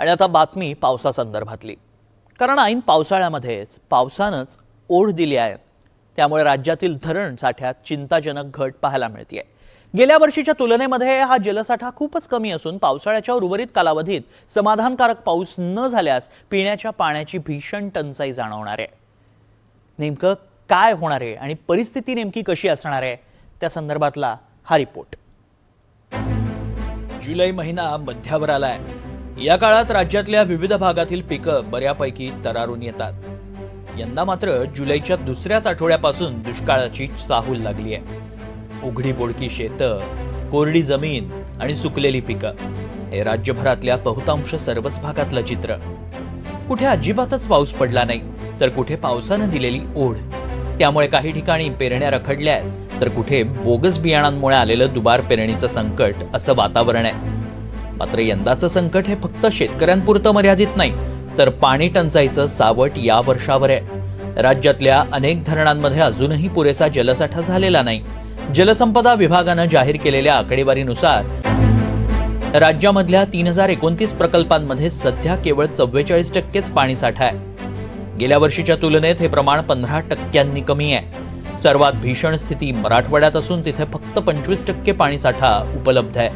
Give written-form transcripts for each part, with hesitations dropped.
आणि आता बातमी पावसासंदर्भातली. कारण ऐन पावसाळ्यामध्येच पावसानंच ओढ दिली आहे. त्यामुळे राज्यातील धरण साठ्यात चिंताजनक घट पाहायला मिळते. गेल्या वर्षीच्या तुलनेमध्ये हा जलसाठा खूपच कमी असून पावसाळ्याच्या उर्वरित कालावधीत समाधानकारक पाऊस न झाल्यास पिण्याच्या पाण्याची भीषण टंचाई जाणवणार आहे. नेमकं काय होणार आहे आणि परिस्थिती नेमकी कशी असणार आहे त्या संदर्भातला हा रिपोर्ट. जुलै महिना मध्यावर आलाय. या काळात राज्यातल्या विविध भागातील पिकं बऱ्यापैकी तरारून येतात. यंदा मात्र जुलैच्या दुसऱ्याच आठवड्यापासून दुष्काळाची चाहूल लागली आहे. उघडी बोडकी शेतं, कोरडी जमीन आणि सुकलेली पिकं हे राज्यभरातल्या बहुतांश सर्वच भागातलं चित्र. कुठे अजिबातच पाऊस पडला नाही तर कुठे पावसानं दिलेली ओढ. त्यामुळे काही ठिकाणी पेरण्या रखडल्या आहेत तर कुठे बोगस बियाणांमुळे आलेलं दुबार पेरणीचं संकट असं वातावरण आहे. मात्र यंदाचं संकट हे फक्त शेतकऱ्यांपुरतं मर्यादित नाही तर पाणी टंचाईचं सावट या वर्षावर आहे. राज्यातल्या अनेक धरणांमध्ये अजूनही पुरेसा जलसाठा झालेला नाही. जलसंपदा विभागानं जाहीर केलेल्या आकडेवारीनुसार राज्यामधल्या 3029 प्रकल्पांमध्ये सध्या केवळ 44% पाणी साठा आहे. गेल्या वर्षीच्या तुलनेत हे प्रमाण 15% कमी आहे. सर्वात भीषण स्थिती मराठवाड्यात असून तिथे फक्त 25% पाणी साठा उपलब्ध आहे.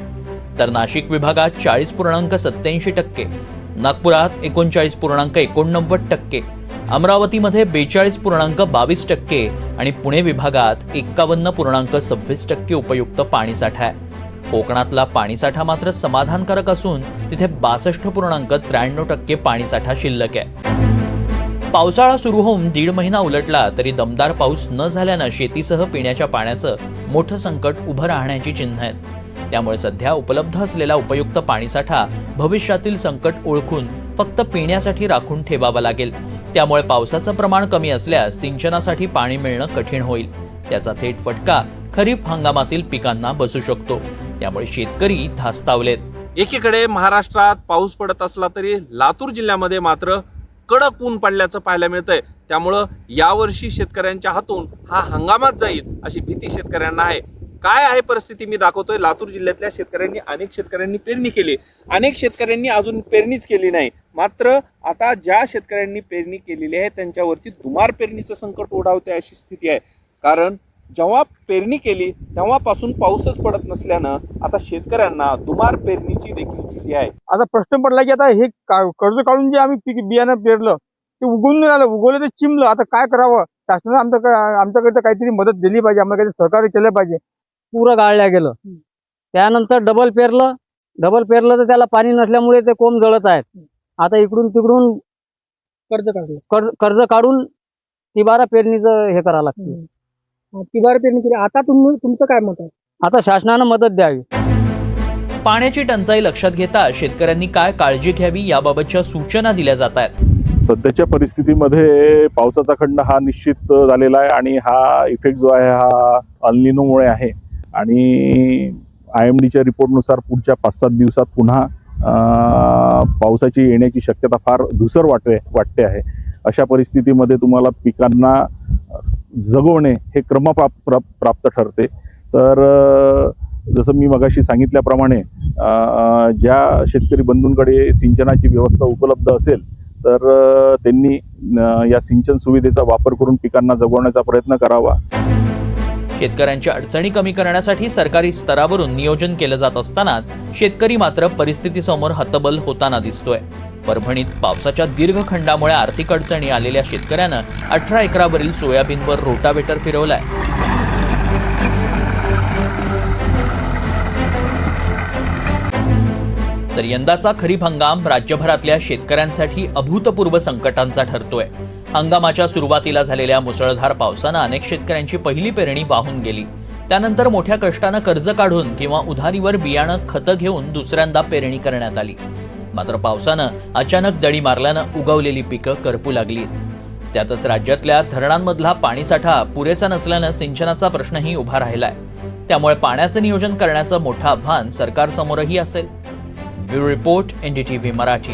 तर नाशिक विभागात 40.87%, नागपुरात 39.89%, अमरावतीमध्ये 42.22% आणि पुणे विभागात 51.26% उपयुक्त पाणीसाठा आहे. कोकणातला पाणीसाठा मात्र समाधानकारक असून तिथे 62.93% पाणीसाठा शिल्लक आहे. पावसाळा सुरू होऊन 1.5 महिना उलटला तरी दमदार पाऊस न झाल्यानं शेतीसह पिण्याच्या पाण्याचं मोठं संकट उभं राहण्याची चिन्ह आहेत. त्यामुळे सध्या उपलब्ध असलेला उपयुक्त पाणीसाठा भविष्यातील संकट ओळखून फक्त पिण्यासाठी राखून ठेवावा लागेल. त्यामुळे पावसाचं प्रमाण कमी असल्यास सिंचनासाठी पाणी मिळणं कठीण होईल. त्याचा थेट फटका खरीप हंगामातील पिकांना बसू शकतो. त्यामुळे शेतकरी धास्तावलेत. एकीकडे महाराष्ट्रात पाऊस पडत असला तरी लातूर जिल्ह्यामध्ये मात्र कडक ऊन पडल्याचं पाहायला मिळतंय. त्यामुळं यावर्षी शेतकऱ्यांच्या हातून हा हंगामात जाईल अशी भीती शेतकऱ्यांना आहे. काय आहे परिस्थिती मी दाखवतोय. लातूर जिल्ह्यातल्या शेतकऱ्यांनी अनेक शेतकऱ्यांनी पेरणी केली, अनेक शेतकऱ्यांनी अजून पेरणीच केली नाही. मात्र आता ज्या शेतकऱ्यांनी पेरणी केलेली आहे त्यांच्यावरती दुमार पेरणीचं संकट ओढावते अशी स्थिती आहे. कारण जेव्हा पेरणी केली तेव्हापासून पाऊसच पडत नसल्यानं आता शेतकऱ्यांना दुमार पेरणीची देखील भीती आहे. आता प्रश्न पडला की आता हे कर्ज काढून जे आम्ही बियाणं पेरलं ते उगवून नाही आलं, उगवलं ते चिमलं. आता काय करावं? शासनानं आमच्याकडे काहीतरी मदत दिली पाहिजे, आम्हाला काहीतरी सहकार्य केलं पाहिजे. पुरं गाळल्या गेलं. त्यानंतर डबल पेरलं तर त्याला पाणी नसल्यामुळे ते कोंब जळत आहेत. आता इकडून तिकडून कर्ज काढून तिबारा पेरणीचं हे करावं लागतं. तिबार पेरणी केली. आता तुमचं काय मत आहे? आता शासनानं मदत द्यावी. पाण्याची टंचाई लक्षात घेता शेतकऱ्यांनी काय काळजी घ्यावी याबाबतच्या सूचना दिल्या जात आहेत. सध्याच्या परिस्थितीमध्ये पावसाचा खंड हा निश्चित झालेला आहे आणि हा इफेक्ट जो आहे हा अल निनोमुळे आहे. आणि IMDच्या रिपोर्टनुसार पुढच्या 5-7 दिवसात पुन्हा पावसाची येण्याची शक्यता फार धुसर वाटते आहे. अशा परिस्थितीमध्ये तुम्हाला पिकांना जगवणे हे क्रमप्राप्त ठरते. तर जसं मी मगाशी सांगितल्याप्रमाणे ज्या शेतकरी बंधूंकडे सिंचनाची व्यवस्था उपलब्ध असेल तर त्यांनी या सिंचन सुविधेचा वापर करून पिकांना जगवण्याचा प्रयत्न करावा. शेतकऱ्यांच्या अडचणी कमी करण्यासाठी सरकारी स्तरावरून नियोजन केलं जात असतानाच शेतकरी मात्र परिस्थितीसमोर हतबल होताना दिसतोय. परभणीत पावसाच्या दीर्घ खंडामुळे आर्थिक अडचणी आलेल्या शेतकऱ्यानं 18 एकरावरील सोयाबीनवर रोटावेटर फिरवलाय. तर यंदाचा खरीप हंगाम राज्यभरातल्या शेतकऱ्यांसाठी अभूतपूर्व संकटांचा ठरतोय. हंगामाच्या सुरुवातीला झालेल्या मुसळधार पावसानं अनेक शेतकऱ्यांची पहिली पेरणी वाहून गेली. त्यानंतर मोठ्या कष्टानं कर्ज काढून किंवा उधारीवर बियाणं खतं घेऊन दुसऱ्यांदा पेरणी करण्यात आली. मात्र पावसानं अचानक दडी मारल्यानं उगवलेली पिकं करपू लागली. त्यातच राज्यातल्या धरणांमधला पाणीसाठा पुरेसा नसल्यानं सिंचनाचा प्रश्नही उभा राहिलाय. त्यामुळे पाण्याचं नियोजन करण्याचं मोठं आव्हान सरकारसमोरही असेल. Bureau report, NDTV Marathi.